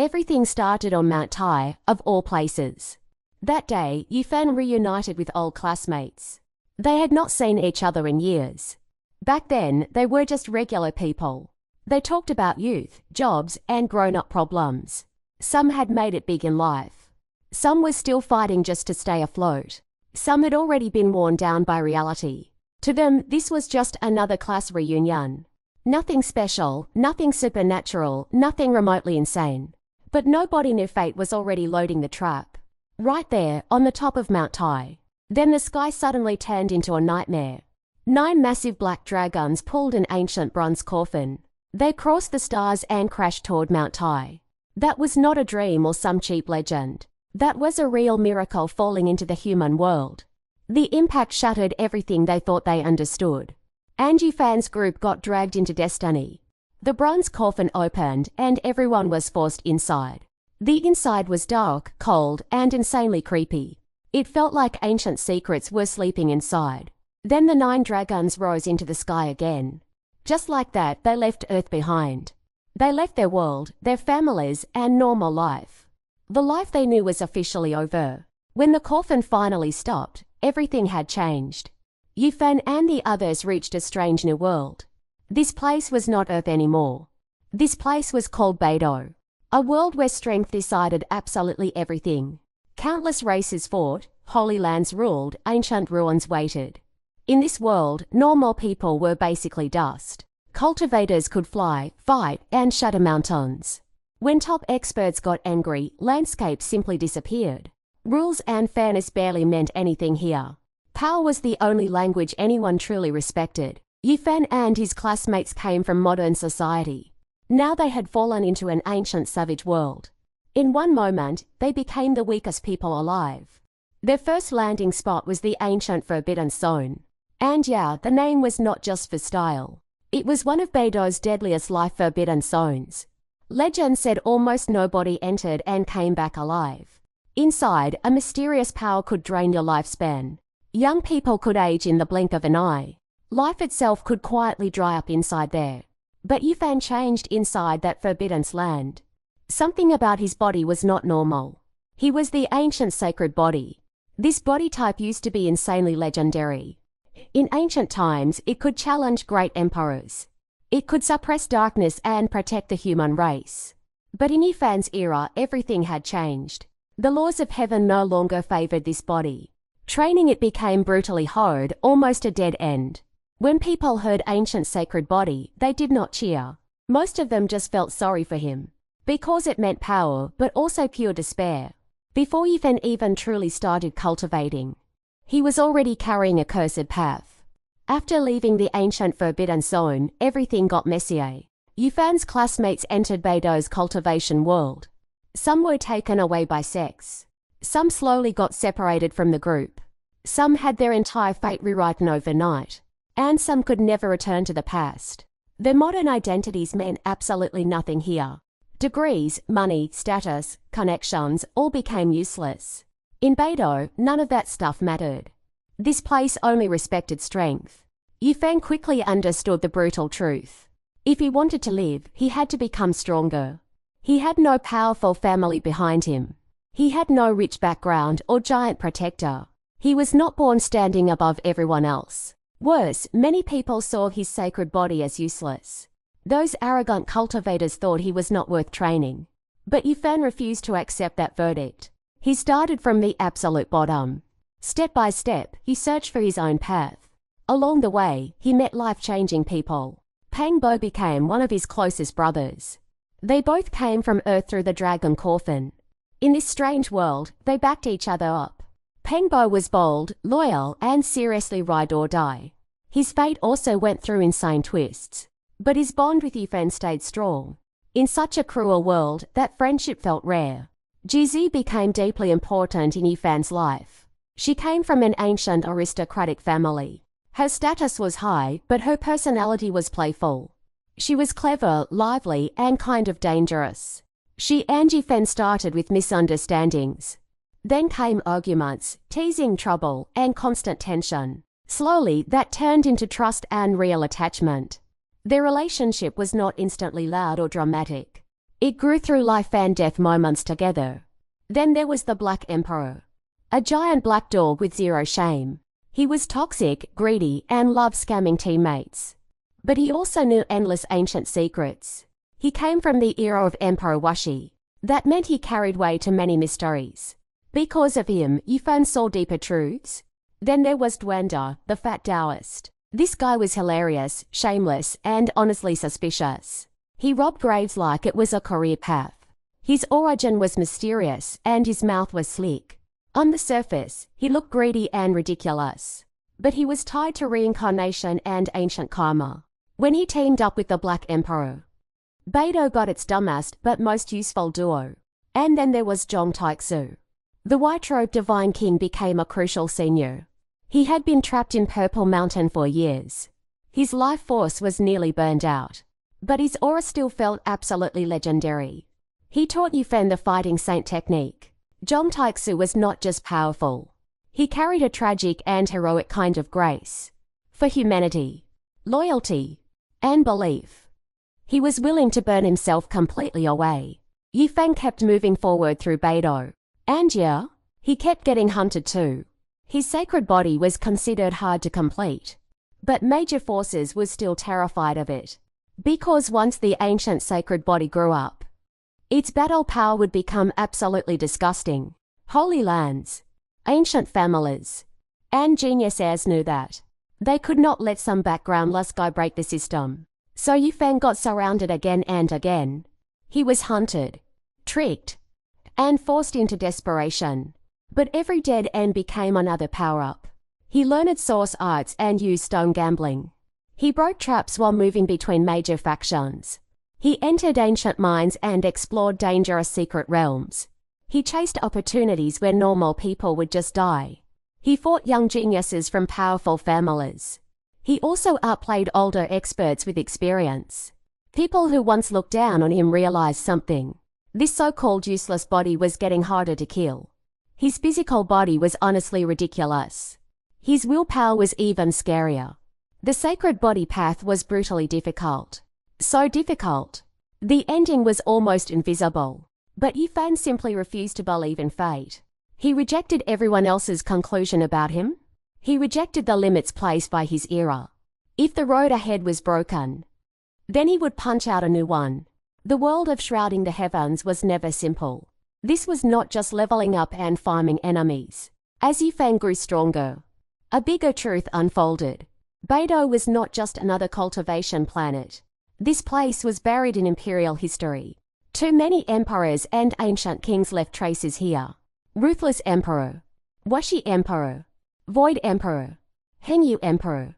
Everything started on Mount Tai, of all places. That day, Yifan reunited with old classmates. They had not seen each other in years. Back then, they were just regular people. They talked about youth, jobs, and grown-up problems. Some had made it big in life. Some were still fighting just to stay afloat. Some had already been worn down by reality. To them, this was just another class reunion. Nothing special, nothing supernatural, nothing remotely insane. But nobody knew fate was already loading the trap. Right there, on the top of Mount Tai. Then the sky suddenly turned into a nightmare. 9 massive black dragons pulled an ancient bronze coffin. They crossed the stars and crashed toward Mount Tai. That was not a dream or some cheap legend. That was a real miracle falling into the human world. The impact shattered everything they thought they understood. And Yifan's group got dragged into destiny. The bronze coffin opened and everyone was forced inside. The inside was dark, cold, and insanely creepy. It felt like ancient secrets were sleeping inside. Then the 9 dragons rose into the sky again. Just like that, they left Earth behind. They left their world, their families, and normal life. The life they knew was officially over. When the coffin finally stopped, everything had changed. Yifan and the others reached a strange new world. This place was not Earth anymore. This place was called Beidou. A world where strength decided absolutely everything. Countless races fought, holy lands ruled, ancient ruins waited. In this world, normal people were basically dust. Cultivators could fly, fight, and shatter mountains. When top experts got angry, landscapes simply disappeared. Rules and fairness barely meant anything here. Power was the only language anyone truly respected. Yifan and his classmates came from modern society. Now they had fallen into an ancient savage world. In one moment, they became the weakest people alive. Their first landing spot was the ancient Forbidden Zone. And yeah, the name was not just for style. It was one of Beidou's deadliest life forbidden zones. Legend said almost nobody entered and came back alive. Inside, a mysterious power could drain your lifespan. Young people could age in the blink of an eye. Life itself could quietly dry up inside there. But Yifan changed inside that forbidden land. Something about his body was not normal. He was the ancient sacred body. This body type used to be insanely legendary. In ancient times, it could challenge great emperors. It could suppress darkness and protect the human race. But in Yifan's era, everything had changed. The laws of heaven no longer favored this body. Training it became brutally hard, almost a dead end. When people heard ancient sacred body, they did not cheer. Most of them just felt sorry for him. Because it meant power, but also pure despair. Before Yifan even truly started cultivating, he was already carrying a cursed path. After leaving the ancient Forbidden Zone, everything got messier. Yifan's classmates entered Beidou's cultivation world. Some were taken away by sex. Some slowly got separated from the group. Some had their entire fate rewritten overnight. And some could never return to the past. Their modern identities meant absolutely nothing here. Degrees, money, status, connections all became useless. In Beidou, none of that stuff mattered. This place only respected strength. Yifan quickly understood the brutal truth. If he wanted to live, he had to become stronger. He had no powerful family behind him. He had no rich background or giant protector. He was not born standing above everyone else. Worse, many people saw his sacred body as useless. Those arrogant cultivators thought he was not worth training. But Yifan refused to accept that verdict. He started from the absolute bottom. Step by step, he searched for his own path. Along the way, he met life-changing people. Peng Bo became one of his closest brothers. They both came from Earth through the dragon coffin. In this strange world, they backed each other up. Peng Bo was bold, loyal, and seriously ride or die. His fate also went through insane twists. But his bond with Yifan stayed strong. In such a cruel world, that friendship felt rare. Jizi became deeply important in Yifan's life. She came from an ancient aristocratic family. Her status was high, but her personality was playful. She was clever, lively, and kind of dangerous. She and Yifan started with misunderstandings. Then came arguments, teasing, trouble, and constant tension. Slowly, that turned into trust and real attachment. Their relationship was not instantly loud or dramatic. It grew through life and death moments together. Then there was the Black Emperor. A giant black dog with zero shame. He was toxic, greedy, and loved scamming teammates. But he also knew endless ancient secrets. He came from the era of Emperor Washi. That meant he carried weight to many mysteries. Because of him, Yifan saw deeper truths. Then there was Duanda, the fat Taoist. This guy was hilarious, shameless, and honestly suspicious. He robbed graves like it was a career path. His origin was mysterious, and his mouth was slick. On the surface, he looked greedy and ridiculous. But he was tied to reincarnation and ancient karma. When he teamed up with the Black Emperor, Beidou got its dumbest but most useful duo. And then there was Zhong Taixu. The white-robed divine king became a crucial senior. He had been trapped in Purple Mountain for years. His life force was nearly burned out. But his aura still felt absolutely legendary. He taught Yifan the fighting saint technique. Zhong Taixu was not just powerful. He carried a tragic and heroic kind of grace. For humanity, loyalty, and belief. He was willing to burn himself completely away. Yifan kept moving forward through Beidou. And yeah, he kept getting hunted too. His sacred body was considered hard to complete. But major forces were still terrified of it. Because once the ancient sacred body grew up, its battle power would become absolutely disgusting. Holy lands, ancient families, and genius heirs knew that. They could not let some background-less guy break the system. So Yifan got surrounded again and again. He was hunted, tricked, and forced into desperation. But every dead end became another power-up. He learned source arts and used stone gambling. He broke traps while moving between major factions. He entered ancient mines and explored dangerous secret realms. He chased opportunities where normal people would just die. He fought young geniuses from powerful families. He also outplayed older experts with experience. People who once looked down on him realized something. This so-called useless body was getting harder to kill. His physical body was honestly ridiculous. His willpower was even scarier. The sacred body path was brutally difficult. So difficult. The ending was almost invisible. But Yifan simply refused to believe in fate. He rejected everyone else's conclusion about him. He rejected the limits placed by his era. If the road ahead was broken, then he would punch out a new one. The world of shrouding the heavens was never simple. This was not just leveling up and farming enemies. As Yifan grew stronger, a bigger truth unfolded. Beidou was not just another cultivation planet. This place was buried in imperial history. Too many emperors and ancient kings left traces here. Ruthless Emperor, Washi Emperor, Void Emperor, Hengyu Emperor,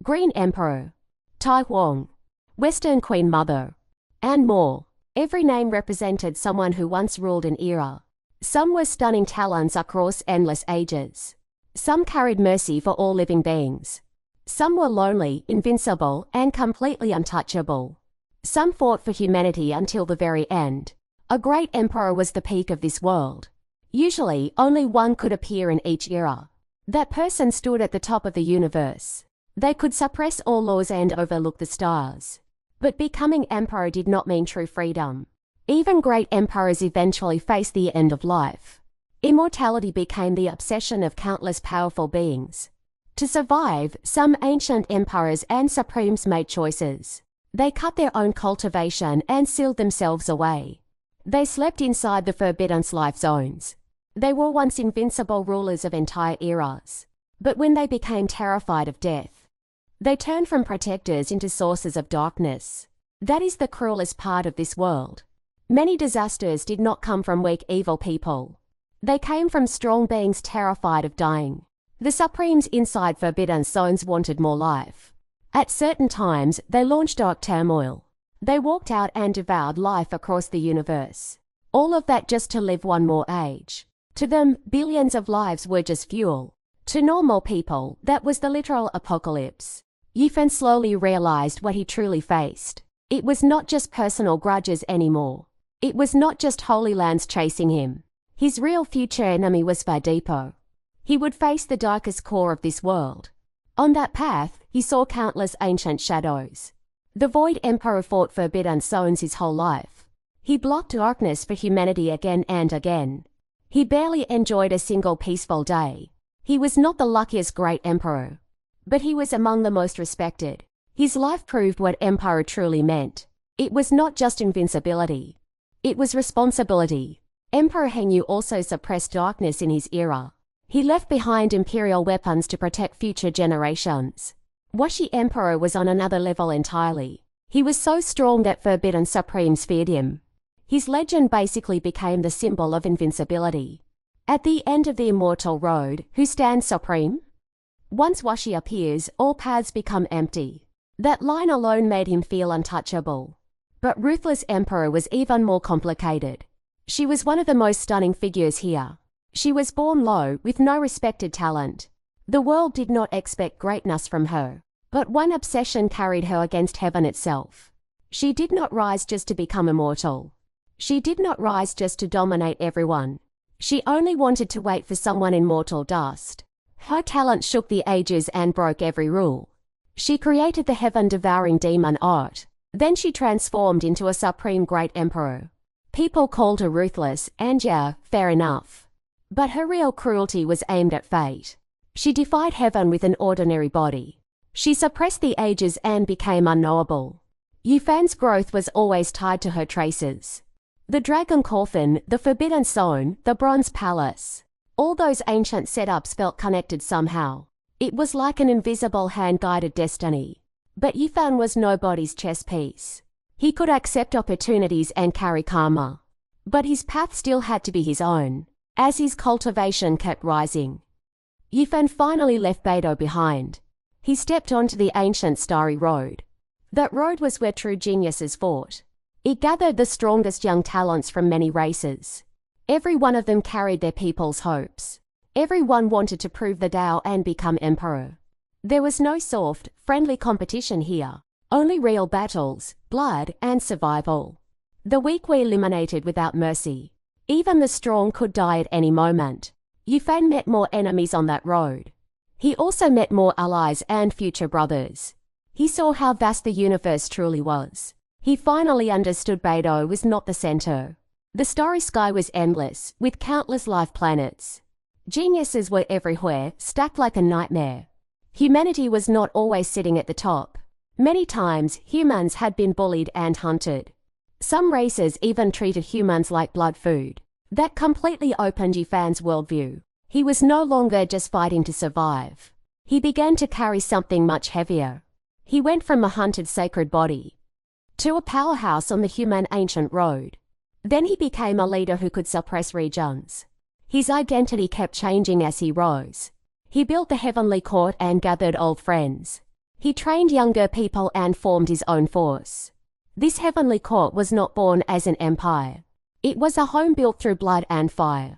Green Emperor, Tai Huang, Western Queen Mother, and more. Every name represented someone who once ruled an era. Some were stunning talents across endless ages. Some carried mercy for all living beings. Some were lonely, invincible, and completely untouchable. Some fought for humanity until the very end. A great emperor was the peak of this world. Usually, only one could appear in each era. That person stood at the top of the universe. They could suppress all laws and overlook the stars. But becoming emperor did not mean true freedom. Even great emperors eventually faced the end of life. Immortality became the obsession of countless powerful beings. To survive, some ancient emperors and supremes made choices. They cut their own cultivation and sealed themselves away. They slept inside the forbidden life zones. They were once invincible rulers of entire eras. But when they became terrified of death, they turned from protectors into sources of darkness. That is the cruelest part of this world. Many disasters did not come from weak evil people. They came from strong beings terrified of dying. The Supremes inside forbidden zones wanted more life. At certain times, they launched dark turmoil. They walked out and devoured life across the universe. All of that just to live one more age. To them, billions of lives were just fuel. To normal people, that was the literal apocalypse. Yifan slowly realized what he truly faced. It was not just personal grudges anymore. It was not just Holy Lands chasing him. His real future enemy was far deeper. He would face the darkest core of this world. On that path, he saw countless ancient shadows. The Void Emperor fought forbidden zones his whole life. He blocked darkness for humanity again and again. He barely enjoyed a single peaceful day. He was not the luckiest great emperor, but he was among the most respected. His life proved what empire truly meant. It was not just invincibility. It was responsibility. Emperor Hengyu also suppressed darkness in his era. He left behind imperial weapons to protect future generations. Washi Emperor was on another level entirely. He was so strong that forbidden supremes feared him. His legend basically became the symbol of invincibility. At the end of the immortal road, who stands supreme? Once Washi appears, all paths become empty. That line alone made him feel untouchable. But Ruthless Emperor was even more complicated. She was one of the most stunning figures here. She was born low, with no respected talent. The world did not expect greatness from her. But one obsession carried her against heaven itself. She did not rise just to become immortal. She did not rise just to dominate everyone. She only wanted to wait for someone in mortal dust. Her talent shook the ages and broke every rule. She created the heaven-devouring demon art. Then she transformed into a supreme great emperor. People called her ruthless, and yeah, fair enough. But her real cruelty was aimed at fate. She defied heaven with an ordinary body. She suppressed the ages and became unknowable. Yufan's growth was always tied to her traces. The Dragon Coffin, the Forbidden Zone, the Bronze Palace. All those ancient setups felt connected somehow. It was like an invisible hand-guided destiny. But Yufan was nobody's chess piece. He could accept opportunities and carry karma. But his path still had to be his own. As his cultivation kept rising, Yufan finally left Beidou behind. He stepped onto the ancient starry road. That road was where true geniuses fought. It gathered the strongest young talents from many races. Every one of them carried their people's hopes. Everyone wanted to prove the Tao and become emperor. There was no soft, friendly competition here. Only real battles, blood, and survival. The weak were eliminated without mercy. Even the strong could die at any moment. Yufan met more enemies on that road. He also met more allies and future brothers. He saw how vast the universe truly was. He finally understood Beidou was not the center. The starry sky was endless, with countless life planets. Geniuses were everywhere, stacked like a nightmare. Humanity was not always sitting at the top. Many times, humans had been bullied and hunted. Some races even treated humans like blood food. That completely opened Yufan's worldview. He was no longer just fighting to survive. He began to carry something much heavier. He went from a hunted sacred body to a powerhouse on the human ancient road. Then he became a leader who could suppress regions. His identity kept changing as he rose. He built the heavenly court and gathered old friends. He trained younger people and formed his own force. This heavenly court was not born as an empire. It was a home built through blood and fire.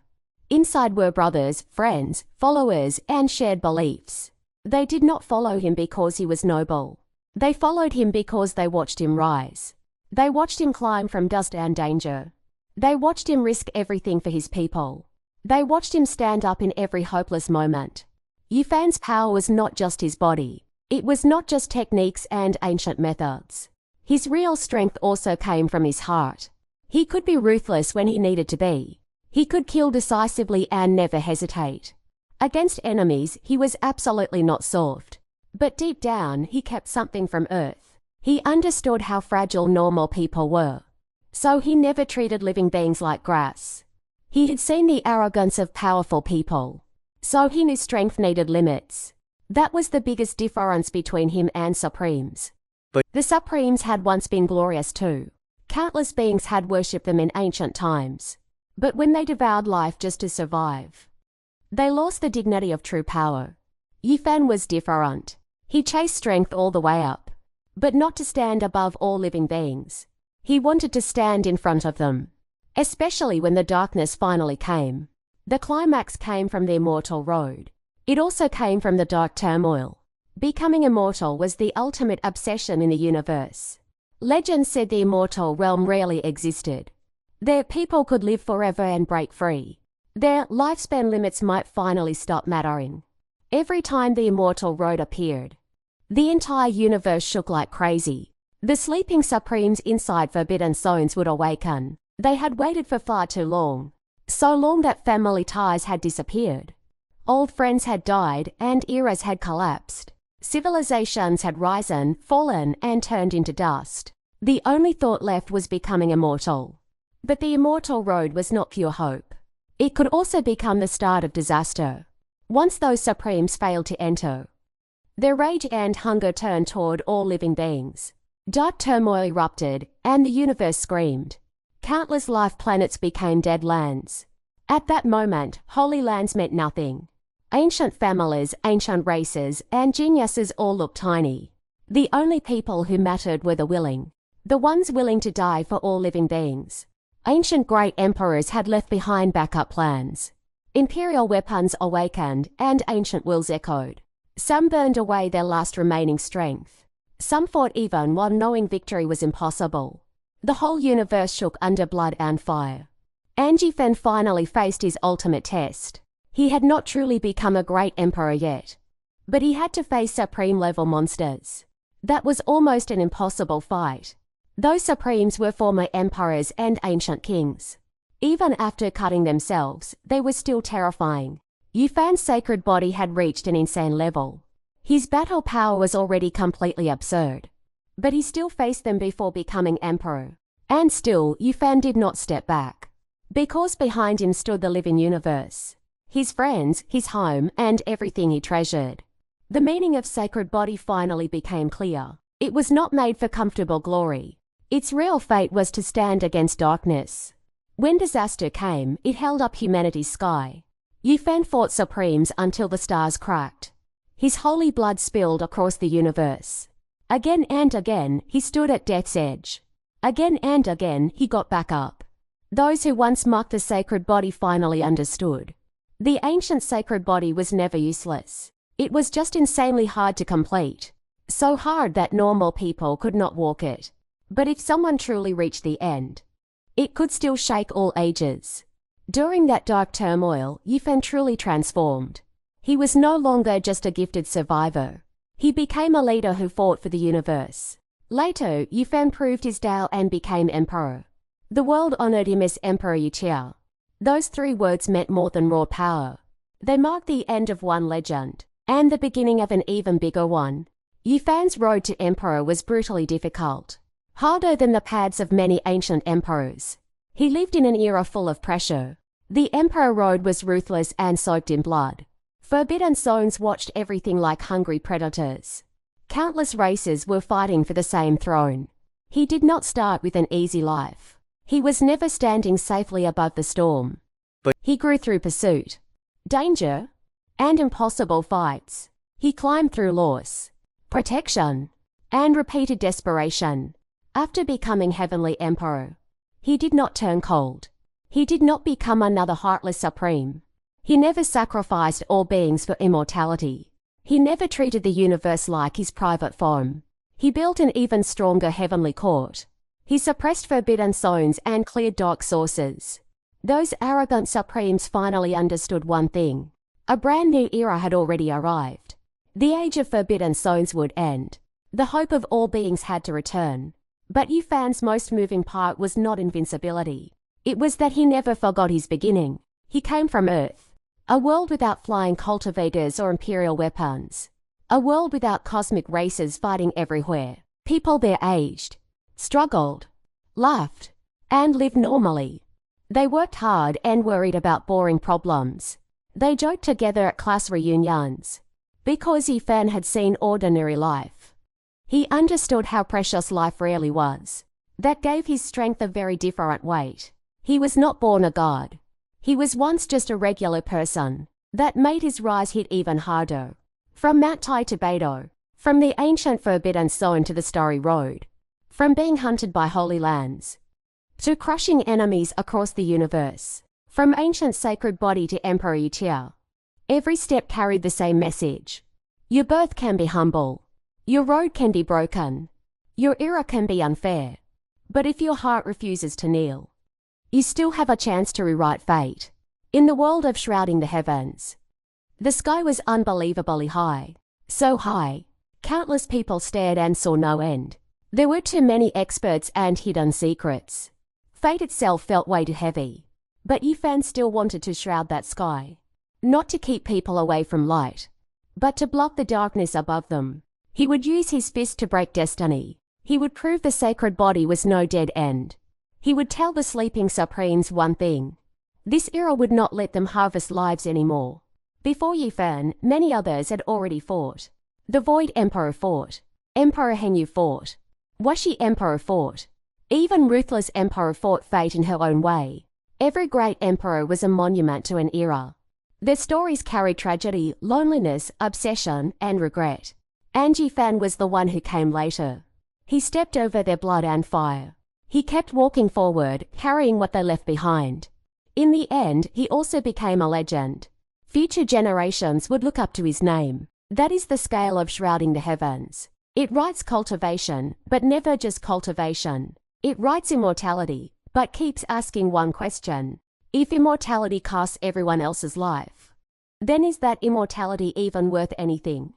Inside were brothers, friends, followers, and shared beliefs. They did not follow him because he was noble. They followed him because they watched him rise. They watched him climb from dust and danger. They watched him risk everything for his people. They watched him stand up in every hopeless moment. Yufan's power was not just his body. It was not just techniques and ancient methods. His real strength also came from his heart. He could be ruthless when he needed to be. He could kill decisively and never hesitate. Against enemies, he was absolutely not soft. But deep down, he kept something from Earth. He understood how fragile normal people were. So he never treated living beings like grass. He had seen the arrogance of powerful people. So he knew strength needed limits. That was the biggest difference between him and Supremes. But the Supremes had once been glorious too. Countless beings had worshipped them in ancient times. But when they devoured life just to survive, they lost the dignity of true power. Yufan was different. He chased strength all the way up, but not to stand above all living beings. He wanted to stand in front of them, especially when the darkness finally came. The climax came from the immortal road. It also came from the dark turmoil. Becoming immortal was the ultimate obsession in the universe. Legend said the immortal realm rarely existed. Their people could live forever and break free. Their lifespan limits might finally stop mattering. Every time the immortal road appeared, the entire universe shook like crazy. The sleeping supremes inside Forbidden Zones would awaken. They had waited for far too long. So long that family ties had disappeared. Old friends had died and eras had collapsed. Civilizations had risen, fallen, and turned into dust. The only thought left was becoming immortal. But the immortal road was not pure hope. It could also become the start of disaster. Once those supremes failed to enter, their rage and hunger turned toward all living beings. Dark turmoil erupted, and the universe screamed. Countless life planets became dead lands. At that moment, holy lands meant nothing. Ancient families, ancient races, and geniuses all looked tiny. The only people who mattered were the willing. The ones willing to die for all living beings. Ancient great emperors had left behind backup plans. Imperial weapons awakened, and ancient wills echoed. Some burned away their last remaining strength. Some fought even while knowing victory was impossible. The whole universe shook under blood and fire. Anji Fen finally faced his ultimate test. He had not truly become a great emperor yet, but he had to face supreme-level monsters. That was almost an impossible fight. Those supremes were former emperors and ancient kings. Even after cutting themselves, they were still terrifying. Yufan's sacred body had reached an insane level. His battle power was already completely absurd. But he still faced them before becoming emperor. And still, Yufan did not step back. Because behind him stood the living universe. His friends, his home, and everything he treasured. The meaning of sacred body finally became clear. It was not made for comfortable glory. Its real fate was to stand against darkness. When disaster came, it held up humanity's sky. Yufan fought supremes until the stars cracked. His holy blood spilled across the universe. Again and again, he stood at death's edge. Again and again, he got back up. Those who once mocked the sacred body finally understood. The ancient sacred body was never useless. It was just insanely hard to complete. So hard that normal people could not walk it. But if someone truly reached the end, it could still shake all ages. During that dark turmoil, Yufan truly transformed. He was no longer just a gifted survivor. He became a leader who fought for the universe. Later, Yufan proved his Tao and became emperor. The world honored him as Emperor Yutia. Those 3 words meant more than raw power. They marked the end of one legend, and the beginning of an even bigger one. Yufan's road to emperor was brutally difficult. Harder than the paths of many ancient emperors. He lived in an era full of pressure. The emperor road was ruthless and soaked in blood. Forbidden Zones watched everything like hungry predators. Countless races were fighting for the same throne. He did not start with an easy life. He was never standing safely above the storm. But he grew through pursuit, danger, and impossible fights. He climbed through loss, protection, and repeated desperation. After becoming Heavenly Emperor, he did not turn cold. He did not become another heartless supreme. He never sacrificed all beings for immortality. He never treated the universe like his private farm. He built an even stronger heavenly court. He suppressed Forbidden Zones and cleared dark sources. Those arrogant supremes finally understood one thing. A brand new era had already arrived. The age of Forbidden Zones would end. The hope of all beings had to return. But Yufan's most moving part was not invincibility. It was that he never forgot his beginning. He came from Earth. A world without flying cultivators or imperial weapons. A world without cosmic races fighting everywhere. People there aged, struggled, laughed, and lived normally. They worked hard and worried about boring problems. They joked together at class reunions. Because Yufan had seen ordinary life. He understood how precious life really was. That gave his strength a very different weight. He was not born a god. He was once just a regular person. That made his rise hit even harder. From Mount Tai to Beidou. From the ancient Forbidden Zone to the Starry Road. From being hunted by holy lands. To crushing enemies across the universe. From ancient sacred body to Emperor Yutia. Every step carried the same message. Your birth can be humble. Your road can be broken. Your era can be unfair. But if your heart refuses to kneel, you still have a chance to rewrite fate. In the world of shrouding the heavens, the sky was unbelievably high. So high, countless people stared and saw no end. There were too many experts and hidden secrets. Fate itself felt way too heavy. But Yifan still wanted to shroud that sky. Not to keep people away from light, but to block the darkness above them. He would use his fist to break destiny. He would prove the sacred body was no dead end. He would tell the sleeping Supremes one thing. This era would not let them harvest lives anymore. Before Yifan, many others had already fought. The Void Emperor fought. Emperor Hengyu fought. Washi Emperor fought. Even Ruthless Emperor fought fate in her own way. Every great emperor was a monument to an era. Their stories carried tragedy, loneliness, obsession, and regret. And Yifan was the one who came later. He stepped over their blood and fire. He kept walking forward, carrying what they left behind. In the end, he also became a legend. Future generations would look up to his name. That is the scale of shrouding the heavens. It writes cultivation, but never just cultivation. It writes immortality, but keeps asking one question. If immortality costs everyone else's life, then is that immortality even worth anything?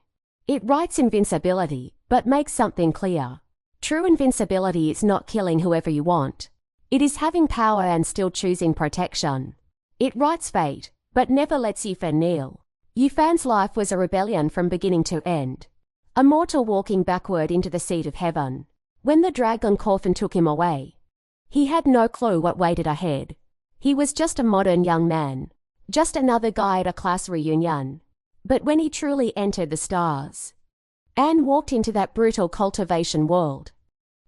It writes invincibility, but makes something clear. True invincibility is not killing whoever you want. It is having power and still choosing protection. It writes fate, but never lets Yifan kneel. Yifan's life was a rebellion from beginning to end. A mortal walking backward into the seat of heaven. When the dragon coffin took him away, he had no clue what waited ahead. He was just a modern young man. Just another guy at a class reunion. But when he truly entered the stars and walked into that brutal cultivation world,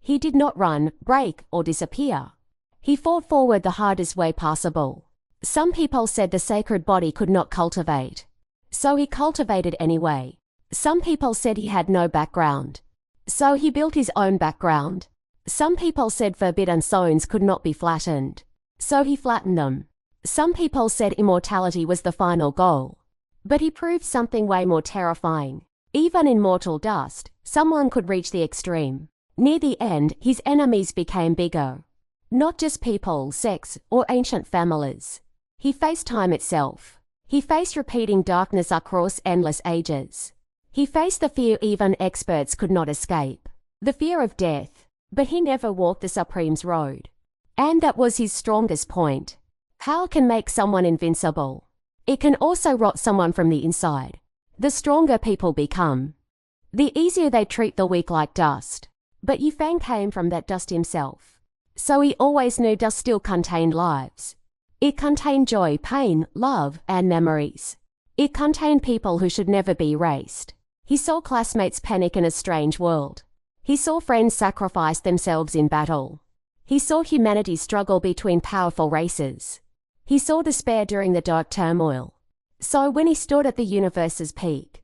he did not run, break, or disappear. He fought forward the hardest way possible. Some people said the sacred body could not cultivate, so he cultivated anyway. Some people said he had no background, so he built his own background. Some people said forbidden zones could not be flattened, so he flattened them. Some people said immortality was the final goal, but he proved something way more terrifying. Even in mortal dust, someone could reach the extreme. Near the end, his enemies became bigger. Not just people, sex, or ancient families. He faced time itself. He faced repeating darkness across endless ages. He faced the fear even experts could not escape. The fear of death. But he never walked the Supreme's road. And that was his strongest point. Power can make someone invincible. It can also rot someone from the inside. The stronger people become, the easier they treat the weak like dust. But Yifan came from that dust himself. So he always knew dust still contained lives. It contained joy, pain, love, and memories. It contained people who should never be erased. He saw classmates panic in a strange world. He saw friends sacrifice themselves in battle. He saw humanity struggle between powerful races. He saw despair during the dark turmoil. So when he stood at the universe's peak,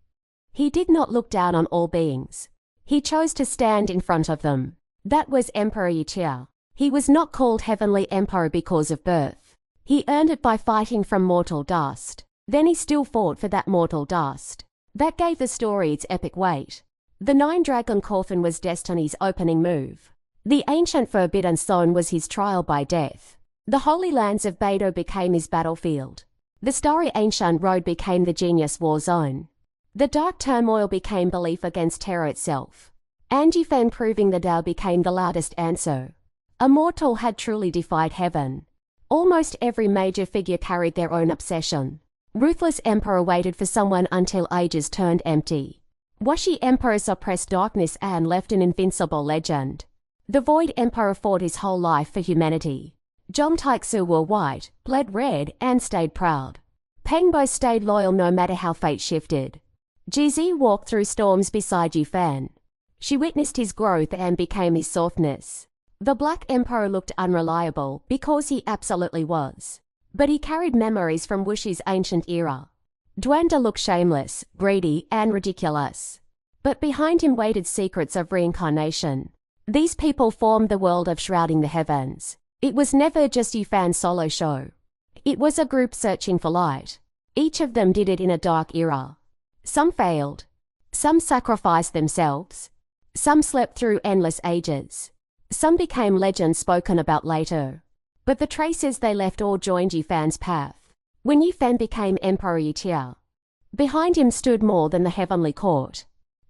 he did not look down on all beings. He chose to stand in front of them. That was Emperor Yitia. He was not called Heavenly Emperor because of birth. He earned it by fighting from mortal dust. Then he still fought for that mortal dust. That gave the story its epic weight. The Nine-Dragon Coffin was Destiny's opening move. The ancient Forbidden Zone was his trial by death. The Holy Lands of Beidou became his battlefield. The Starry Ancient Road became the Genius War Zone. The Dark Turmoil became belief against terror itself. And Yifan proving the Tao became the loudest answer. A mortal had truly defied heaven. Almost every major figure carried their own obsession. Ruthless Emperor waited for someone until ages turned empty. Washi Emperor suppressed darkness and left an invincible legend. The Void Emperor fought his whole life for humanity. Jom Taixu wore white, bled red, and stayed proud. Pengbo stayed loyal no matter how fate shifted. Jizi walked through storms beside Yifan. She witnessed his growth and became his softness. The Black Emperor looked unreliable because he absolutely was. But he carried memories from Wushi's ancient era. Duanda looked shameless, greedy, and ridiculous. But behind him waited secrets of reincarnation. These people formed the world of shrouding the heavens. It was never just Yifan's solo show. It was a group searching for light. Each of them did it in a dark era. Some failed. Some sacrificed themselves. Some slept through endless ages. Some became legends spoken about later. But the traces they left all joined Yifan's path. When Yifan became Emperor Yitia, behind him stood more than the heavenly court.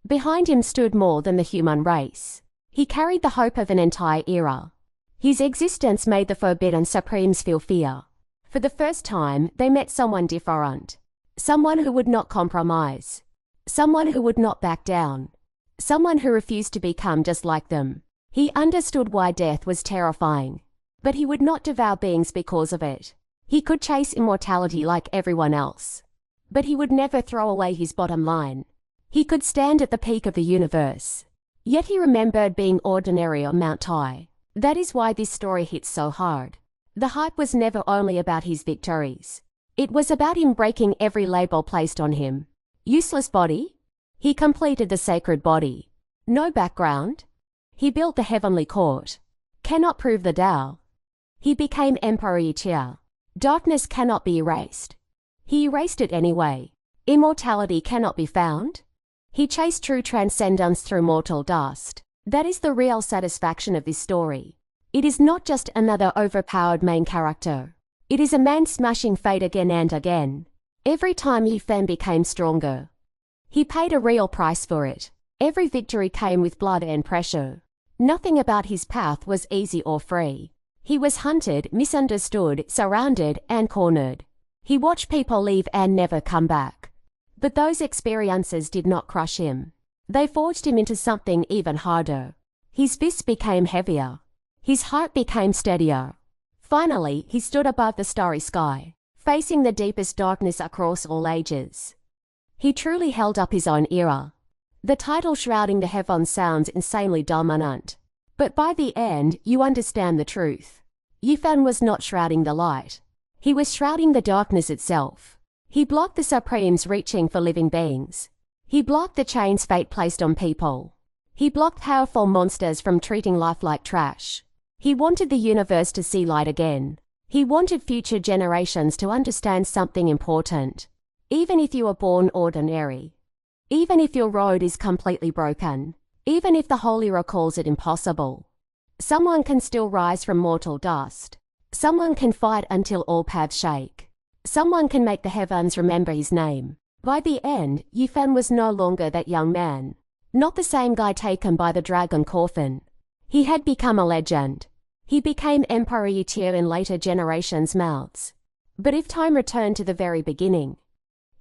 Behind him stood more than the human race. He carried the hope of an entire era. His existence made the Forbidden Supremes feel fear. For the first time, they met someone different. Someone who would not compromise. Someone who would not back down. Someone who refused to become just like them. He understood why death was terrifying. But he would not devour beings because of it. He could chase immortality like everyone else. But he would never throw away his bottom line. He could stand at the peak of the universe. Yet he remembered being ordinary on Mount Tai. That is why this story hits so hard. The hype was never only about his victories. It was about him breaking every label placed on him. Useless body? He completed the sacred body. No background? He built the heavenly court. Cannot prove the Tao. He became Emperor Yitia. Darkness cannot be erased. He erased it anyway. Immortality cannot be found. He chased true transcendence through mortal dust. That is the real satisfaction of this story. It is not just another overpowered main character. It is a man smashing fate again and again. Every time Yi Fan became stronger. He paid a real price for it. Every victory came with blood and pressure. Nothing about his path was easy or free. He was hunted, misunderstood, surrounded, and cornered. He watched people leave and never come back. But those experiences did not crush him. They forged him into something even harder. His fists became heavier. His heart became steadier. Finally, he stood above the starry sky, facing the deepest darkness across all ages. He truly held up his own era. The title Shrouding the Heavens sounds insanely dominant. But by the end, you understand the truth. Yi Fan was not shrouding the light. He was shrouding the darkness itself. He blocked the Supremes reaching for living beings. He blocked the chains fate placed on people. He blocked powerful monsters from treating life like trash. He wanted the universe to see light again. He wanted future generations to understand something important. Even if you were born ordinary. Even if your road is completely broken. Even if the Holy Ra calls it impossible. Someone can still rise from mortal dust. Someone can fight until all paths shake. Someone can make the heavens remember his name. By the end, Yi Fan was no longer that young man. Not the same guy taken by the dragon coffin. He had become a legend. He became Emperor Yitia in later generations' mouths. But if time returned to the very beginning,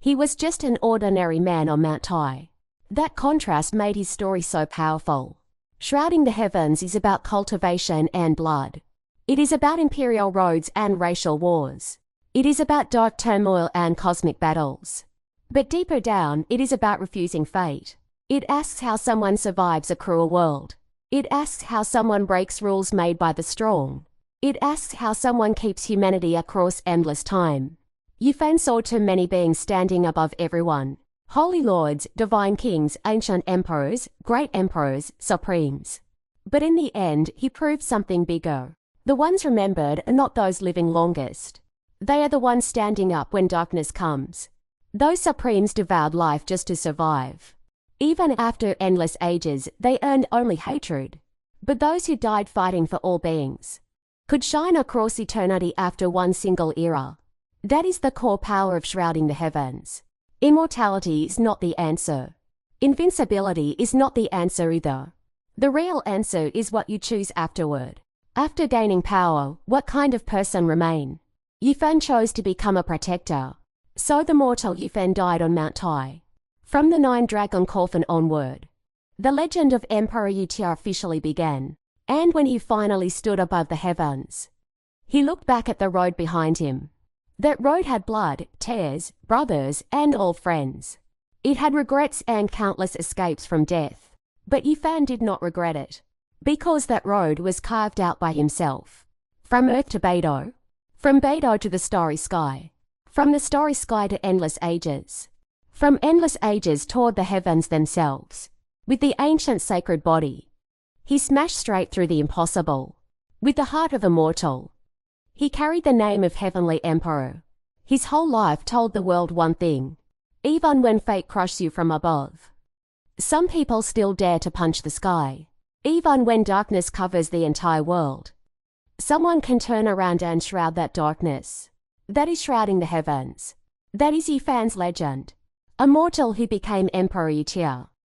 he was just an ordinary man on Mount Tai. That contrast made his story so powerful. Shrouding the Heavens is about cultivation and blood. It is about imperial roads and racial wars. It is about dark turmoil and cosmic battles. But deeper down, it is about refusing fate. It asks how someone survives a cruel world. It asks how someone breaks rules made by the strong. It asks how someone keeps humanity across endless time. Yi Fan saw too many beings standing above everyone. Holy lords, divine kings, ancient emperors, great emperors, supremes. But in the end, he proved something bigger. The ones remembered are not those living longest. They are the ones standing up when darkness comes. Those supremes devoured life just to survive. Even after endless ages, they earned only hatred. But those who died fighting for all beings could shine across eternity after one single era. That is the core power of shrouding the heavens. Immortality is not the answer. Invincibility is not the answer either. The real answer is what you choose afterward. After gaining power, what kind of person remain? Yi Fan chose to become a protector. So the mortal Yi Fan died on Mount Tai. From the Nine Dragon Coffin onward, the legend of Emperor Yitia officially began. And when he finally stood above the heavens, he looked back at the road behind him. That road had blood, tears, brothers, and all friends. It had regrets and countless escapes from death. But Yi Fan did not regret it. Because that road was carved out by himself. From Earth to Beidou. From Beidou to the starry sky. From the starry sky to endless ages. From endless ages toward the heavens themselves. With the ancient sacred body, he smashed straight through the impossible. With the heart of a mortal, he carried the name of Heavenly Emperor. His whole life told the world one thing. Even when fate crushes you from above, some people still dare to punch the sky. Even when darkness covers the entire world, someone can turn around and shroud that darkness. That is shrouding the heavens. That is Yi Fan's legend. A mortal who became Emperor Yitia.